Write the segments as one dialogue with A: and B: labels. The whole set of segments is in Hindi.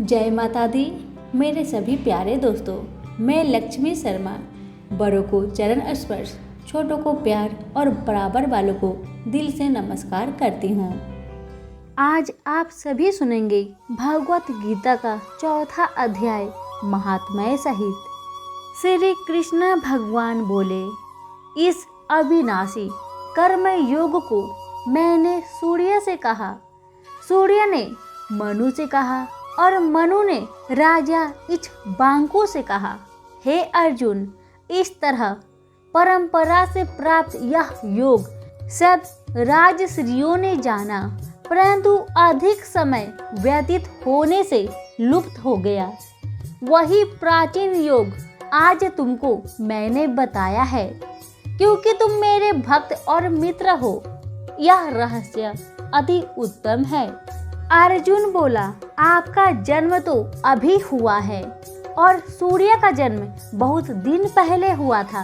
A: जय माता दी। मेरे सभी प्यारे दोस्तों, मैं लक्ष्मी शर्मा बड़ों को चरण स्पर्श, छोटों को प्यार और बराबर वालों को दिल से नमस्कार करती हूँ। आज आप सभी सुनेंगे भगवत गीता का चौथा अध्याय महात्म्य सहित। श्री कृष्ण भगवान बोले, इस अविनाशी कर्म योग को मैंने सूर्य से कहा, सूर्य ने मनु से कहा और मनु ने राजा इक्ष्वाकु से कहा। हे अर्जुन, इस तरह परंपरा से प्राप्त यह योग सब राजश्रियों ने जाना, परंतु अधिक समय व्यतीत होने से लुप्त हो गया। वही प्राचीन योग आज तुमको मैंने बताया है, क्योंकि तुम मेरे भक्त और मित्र हो। यह रहस्य अति उत्तम है। अर्जुन बोला, आपका जन्म तो अभी हुआ है और सूर्य का जन्म बहुत दिन पहले हुआ था।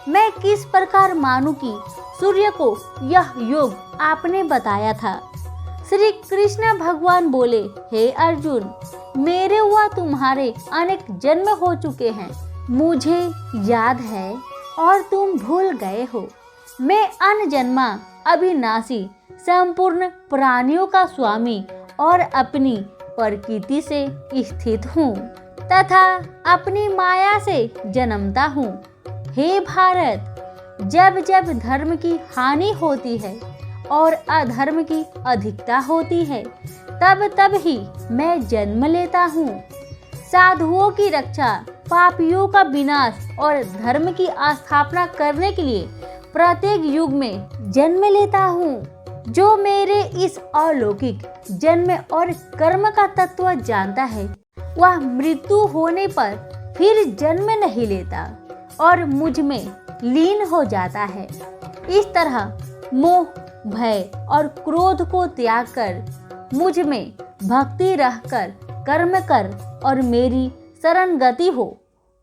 A: मैं किस प्रकार मानूं कि सूर्य को यह योग आपने बताया था। श्री कृष्ण भगवान बोले, हे अर्जुन, मेरे व तुम्हारे अनेक जन्म हो चुके हैं, मुझे याद है और तुम भूल गए हो। मैं अनजन्मा अविनाशी संपूर्ण प्राणियों का स्वामी और अपनी प्रकृति से स्थित हूँ तथा अपनी माया से जन्मता हूँ। हे भारत, जब जब धर्म की हानि होती है और अधर्म की अधिकता होती है, तब तब ही मैं जन्म लेता हूँ। साधुओं की रक्षा, पापियों का विनाश और धर्म की स्थापना करने के लिए प्रत्येक युग में जन्म लेता हूँ। जो मेरे इस अलौकिक जन्म और कर्म का तत्व जानता है, वह मृत्यु होने पर फिर जन्म नहीं लेता और मुझ में लीन हो जाता है। इस तरह मोह, भय और क्रोध को त्याग कर मुझ में भक्ति रहकर कर्म कर और मेरी शरण गति हो।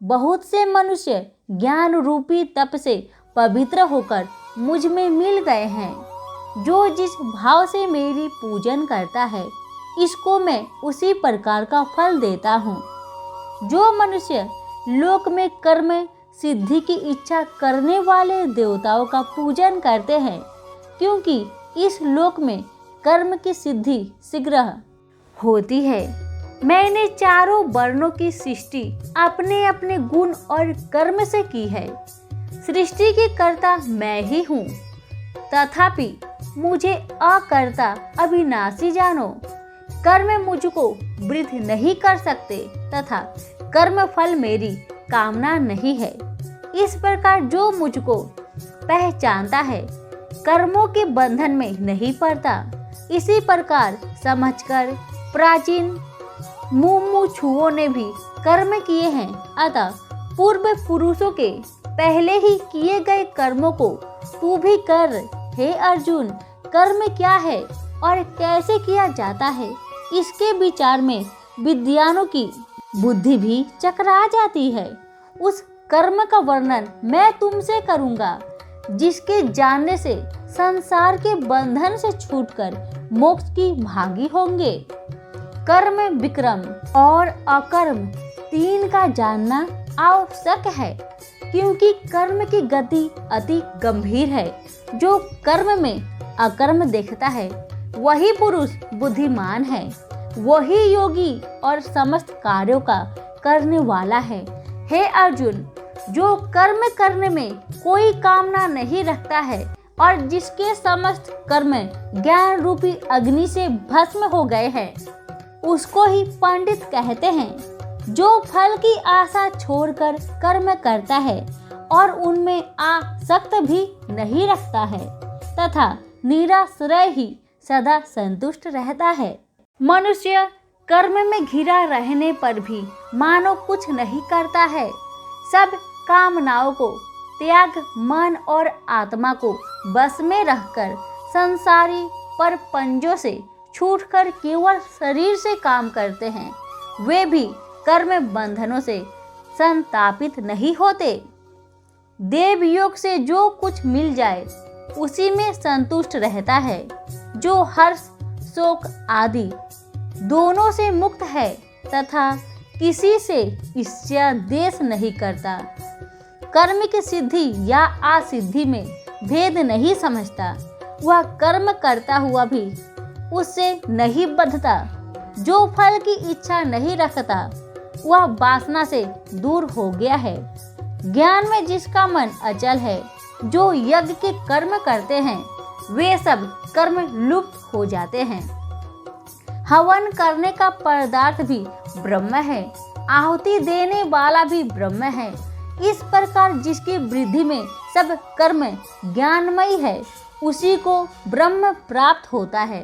A: बहुत से मनुष्य ज्ञान रूपी तप से पवित्र होकर मुझ में मिल गए हैं। जो जिस भाव से मेरी पूजन करता है, इसको मैं उसी प्रकार का फल देता हूँ। जो मनुष्य लोक में कर्म सिद्धि की इच्छा करने वाले देवताओं का पूजन करते हैं, क्योंकि इस लोक में कर्म की सिद्धि शीघ्र होती है। मैंने चारों वर्णों की सृष्टि अपने अपने गुण और कर्म से की है। सृष्टि की कर्ता मैं ही हूँ, तथापि मुझे अकर्ता अविनाशी जानो। कर्म मुझको वृद्ध नहीं कर सकते तथा कर्म फल मेरी कामना नहीं है। इस प्रकार जो मुझको पहचानता है, कर्मों के बंधन में नहीं पड़ता। इसी प्रकार समझकर प्राचीन मुमुक्षुओं ने भी कर्म किए हैं, अतः पूर्व पुरुषों के पहले ही किए गए कर्मों को तू भी कर। हे अर्जुन, कर्म क्या है और कैसे किया जाता है, इसके विचार में विद्वानों की बुद्धि भी चकरा जाती है। उस कर्म का वर्णन मैं तुमसे करूंगा, जिसके जानने से संसार के बंधन से छूटकर मोक्ष की भागी होंगे। कर्म, विक्रम और अकर्म तीन का जानना आवश्यक है, क्योंकि कर्म की गति अति गंभीर है। जो कर्म में अकर्म देखता है, वही पुरुष बुद्धिमान है, वही योगी और समस्त कार्यों का करने वाला है। हे अर्जुन, जो कर्म करने में कोई कामना नहीं रखता है और जिसके समस्त कर्म ज्ञान रूपी अग्नि से भस्म हो गए हैं, उसको ही पंडित कहते हैं। जो फल की आशा छोड़कर कर्म करता है और उनमें आसक्त भी नहीं रखता है तथा निराश्रय ही सदा संतुष्ट रहता है। मनुष्य कर्म में घिरा रहने पर भी मानो कुछ नहीं करता है। सब कामनाओं को त्याग मन और आत्मा को बस में रखकर संसारी परपंजों से छूटकर केवल शरीर से काम करते हैं। वे भी कर्म बंधनों से संतापित नहीं होते। देव योग से जो कुछ मिल जाए उसी में संतुष्ट रहता है। जो हर्ष, शोक आदि दोनों से मुक्त है तथा किसी से इच्छा देश नहीं करता। कर्म की सिद्धि या असिद्धि में भेद नहीं समझता। वह कर्म करता हुआ भी उससे नहीं बंधता। जो फल की इच्छा नहीं रखता वह वासना से दूर हो गया है। ज्ञान में जिसका मन अचल है, जो यज्ञ के कर्म करते हैं वे सब कर्म लुप्त हो जाते हैं। हवन करने का पदार्थ भी ब्रह्म है, आहुति देने वाला भी ब्रह्म है। इस प्रकार जिसकी वृद्धि में सब कर्म ज्ञानमयी है, उसी को ब्रह्म प्राप्त होता है।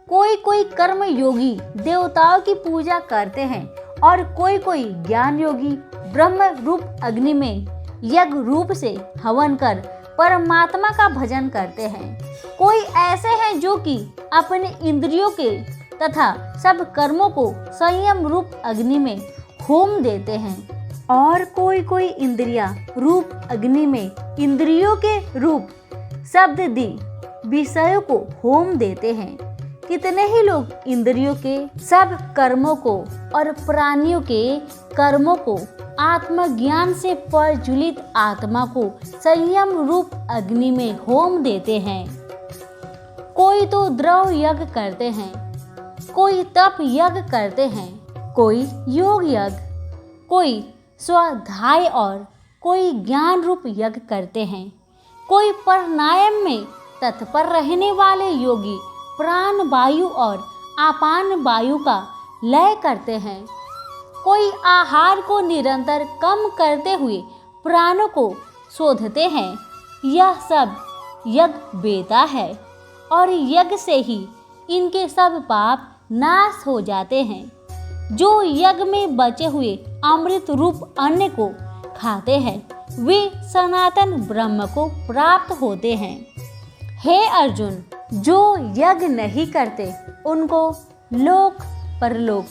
A: कोई कोई कर्म योगी देवताओं की पूजा करते हैं और कोई कोई ज्ञान योगी ब्रह्म रूप अग्नि में यज्ञ रूप से हवन कर परमात्मा का भजन करते हैं। कोई ऐसे हैं जो कि अपने इंद्रियों के तथा सब कर्मों को संयम रूप अग्नि में होम देते हैं, और कोई कोई इंद्रिया रूप अग्नि में इंद्रियों के रूप शब्द दी विषयों को होम देते हैं। कितने ही लोग इंद्रियों के सब कर्मों को और प्राणियों के कर्मों को आत्मज्ञान से प्रज्वलित आत्मा को संयम रूप अग्नि में होम देते हैं। कोई तो द्रव यज्ञ करते हैं, कोई तप यज्ञ करते हैं, कोई योग यज्ञ, कोई स्वाध्याय और कोई ज्ञान रूप यज्ञ करते हैं। कोई प्राणायाम में तत्पर रहने वाले योगी प्राण वायु और अपान वायु का लय करते हैं। कोई आहार को निरंतर कम करते हुए प्राणों को शोधते हैं। यह सब यज्ञ बेता है और यज्ञ से ही इनके सब पाप नाश हो जाते हैं। जो यज्ञ में बचे हुए अमृत रूप अन्न को खाते हैं वे सनातन ब्रह्म को प्राप्त होते हैं। हे अर्जुन, जो यज्ञ नहीं करते उनको लोक परलोक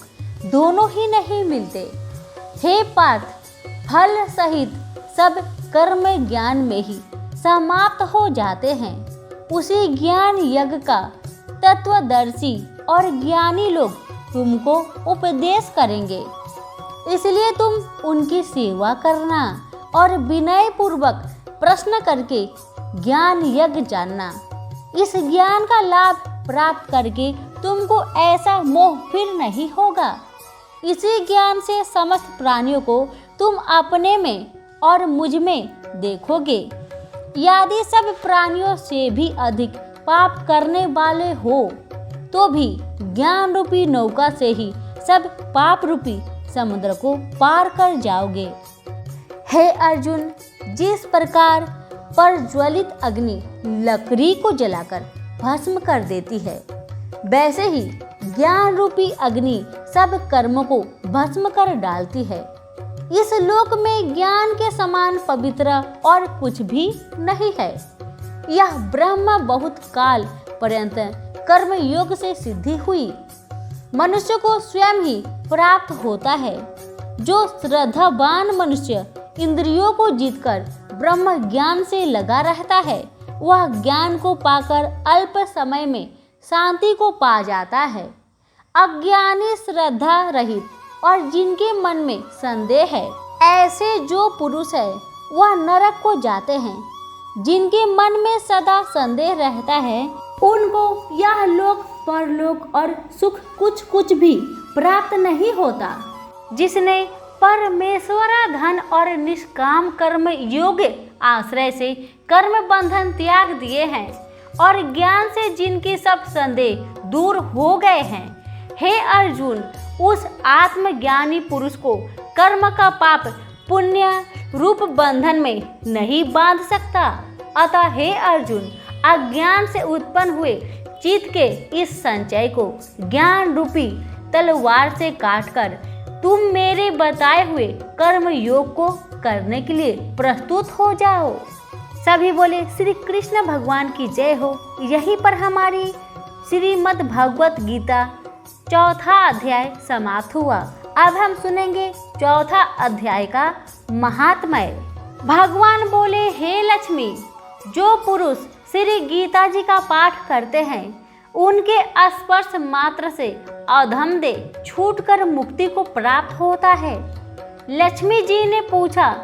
A: दोनों ही नहीं मिलते। हे पार्थ, फल सहित सब कर्म ज्ञान में ही समाप्त हो जाते हैं। उसी ज्ञान यज्ञ का तत्वदर्शी और ज्ञानी लोग तुमको उपदेश करेंगे, इसलिए तुम उनकी सेवा करना और विनय पूर्वक प्रश्न करके ज्ञान यज्ञ जानना। इस ज्ञान का लाभ प्राप्त करके तुमको ऐसा मोह फिर नहीं होगा। इसी ज्ञान से समस्त प्राणियों को तुम अपने में और मुझ में देखोगे। यदि सब प्राणियों से भी अधिक पाप करने वाले हो तो भी ज्ञान रूपी नौका से ही सब पाप रूपी समुद्र को पार कर जाओगे। हे अर्जुन, जिस प्रकार प्रज्वलित अग्नि लकड़ी को जलाकर भस्म कर देती है, वैसे ही ज्ञान रूपी अग्नि सब कर्मों को भस्म कर डालती है। इस लोक में ज्ञान के समान पवित्र और कुछ भी नहीं है। यह ब्रह्म बहुत काल पर्यंत कर्म योग से सिद्धि हुई मनुष्य को स्वयं ही प्राप्त होता है। जो श्रद्धावान मनुष्य इंद्रियों को जीतकर ब्रह्म ज्ञान से लगा रहता है, वह ज्ञान को पाकर अल्प समय में शांति को पा जाता है। अज्ञानी, श्रद्धा रहित और जिनके मन में संदेह है, ऐसे जो पुरुष है वह नरक को जाते हैं। जिनके मन में सदा संदेह रहता है उनको यह लोक परलोक और सुख कुछ भी प्राप्त नहीं होता। जिसने परमेश्वराधन और निष्काम कर्म योग्य आश्रय से कर्म बंधन त्याग दिए हैं और ज्ञान से जिनके सब संदेह दूर हो गए हैं, हे अर्जुन, उस आत्मज्ञानी पुरुष को कर्म का पाप पुण्य रूप बंधन में नहीं बांध सकता। अतः हे अर्जुन, अज्ञान से उत्पन्न हुए चित्त के इस संचय को ज्ञान रूपी तलवार से काटकर तुम मेरे बताए हुए कर्म योग को करने के लिए प्रस्तुत हो जाओ। सभी बोले श्री कृष्ण भगवान की जय हो। यहीं पर हमारी श्रीमद् भगवत गीता चौथा अध्याय समाप्त हुआ। अब हम सुनेंगे चौथा अध्याय का महात्म्य। भगवान बोले, हे लक्ष्मी, जो पुरुष श्री गीता जी का पाठ करते हैं उनके स्पर्श मात्र से अधमदेह छूटकर मुक्ति को प्राप्त होता है। लक्ष्मी जी ने पूछा,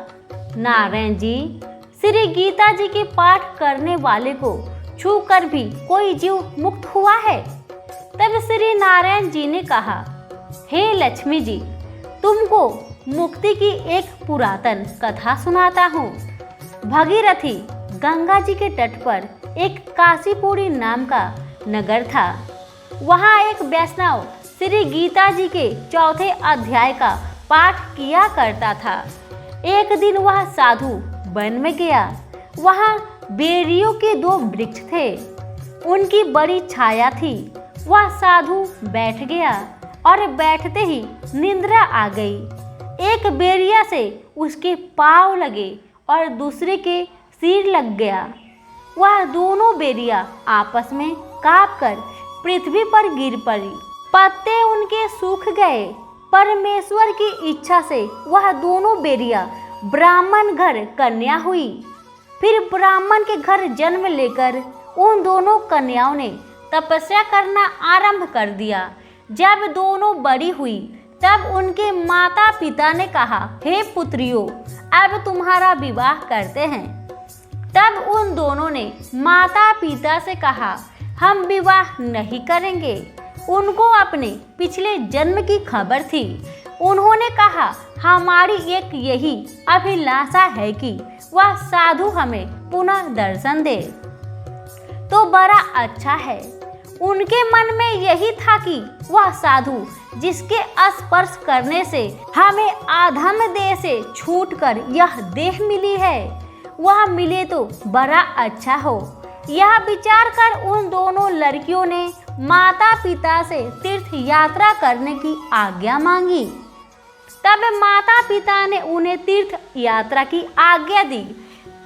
A: नारायण जी, श्री गीता जी के पाठ करने वाले को छूकर भी कोई जीव मुक्त हुआ है? तब श्री नारायण जी ने कहा, हे लक्ष्मी जी, तुमको मुक्ति की एक पुरातन कथा सुनाता हूँ। भगीरथी गंगा जी के तट पर एक काशीपुरी नाम का नगर था। वहाँ एक वैष्णव श्री गीता जी के 4थे अध्याय का पाठ किया करता था। एक दिन वह साधु वन में गया। वहाँ बेरियों के 2 वृक्ष थे। उनकी बड़ी छाया थी। वह साधु बैठ गया और बैठते ही निद्रा आ गई। एक बेरिया से उसके पाँव लगे और दूसरे के सिर लग गया। वह दोनों बेरिया आपस में कांपकर पृथ्वी पर गिर पड़ी। पत्ते उनके सूख गए। परमेश्वर की इच्छा से वह दोनों बेरिया ब्राह्मण घर कन्या हुई। फिर ब्राह्मण के घर जन्म लेकर उन दोनों कन्याओं ने तपस्या करना आरंभ कर दिया। जब दोनों बड़ी हुई तब उनके माता पिता ने कहा, हे पुत्रियों, अब तुम्हारा विवाह करते हैं। तब उन दोनों ने माता पिता से कहा, हम विवाह नहीं करेंगे। उनको अपने पिछले जन्म की खबर थी। उन्होंने कहा, हमारी एक यही अभिलाषा है कि वह साधु हमें पुनः दर्शन दे तो बड़ा अच्छा है। उनके मन में यही था कि वह साधु जिसके स्पर्श करने से हमें अधम देह से छूटकर यह देह मिली है, वह मिले तो बड़ा अच्छा हो। यह विचार कर उन दोनों लड़कियों ने माता पिता से तीर्थ यात्रा करने की आज्ञा मांगी। तब माता पिता ने उन्हें तीर्थ यात्रा की आज्ञा दी।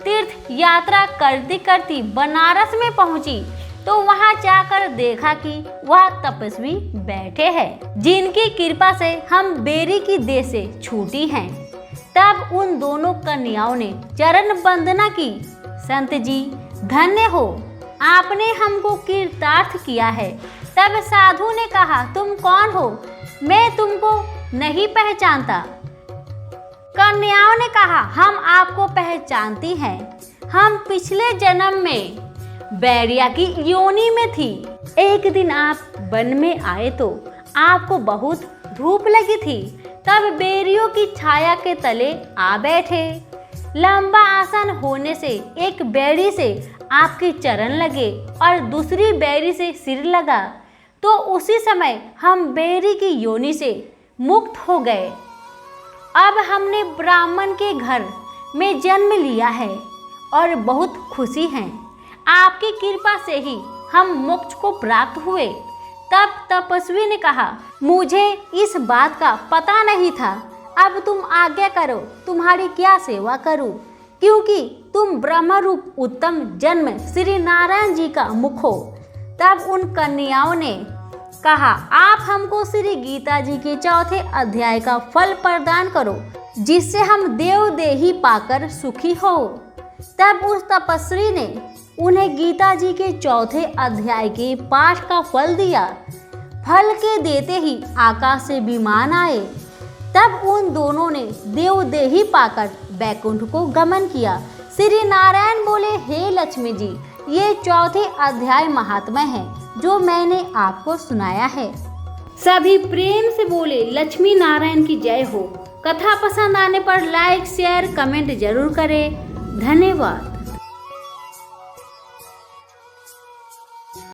A: तीर्थ यात्रा करती करती बनारस में पहुंची तो वहां जाकर देखा कि वह तपस्वी बैठे हैं, जिनकी कृपा से हम बेरी की देह से छूटी हैं। तब उन दोनों कन्याओं ने चरण वंदना की। संत जी, धन्य हो, आपने हमको कृतार्थ किया है। तब साधु ने कहा, तुम कौन हो? मैं तुमको नहीं पहचानता। कन्याओं ने कहा, हम आपको पहचानती हैं। हम पिछले जन्म में बैरिया की योनि में थी। एक दिन आप वन में आए तो आपको बहुत धूप लगी थी। तब बेरियों की छाया के तले आ बैठे। लंबा आसन होने से एक बैरी से आपके चरण लगे और दूसरी बैरी से सिर लगा तो उसी समय हम बैरी की योनि से मुक्त हो गए। अब हमने ब्राह्मण के घर में जन्म लिया है और बहुत खुशी हैं। आपकी कृपा से ही हम मोक्ष को प्राप्त हुए। तब तपस्वी ने कहा, मुझे इस बात का पता नहीं था। अब तुम आज्ञा करो, तुम्हारी क्या सेवा करूं, क्योंकि तुम ब्रह्म रूप उत्तम जन्म श्री नारायण जी का मुख हो। तब उन कन्याओं ने कहा, आप हमको श्री गीता जी के 4थे अध्याय का फल प्रदान करो, जिससे हम देवदेही पाकर सुखी हो। तब उस तपस्वी ने उन्हें गीता जी के 4थे अध्याय के पाठ का फल दिया। फल के देते ही आकाश से विमान आए। तब उन दोनों ने देवदेही पाकर बैकुंठ को गमन किया। श्री नारायण बोले, हे लक्ष्मी जी, ये 4थे अध्याय महात्मा है जो मैंने आपको सुनाया है। सभी प्रेम से बोले, लक्ष्मी नारायण की जय हो। कथा पसंद आने पर लाइक, शेयर, कमेंट जरूर करें। धन्यवाद।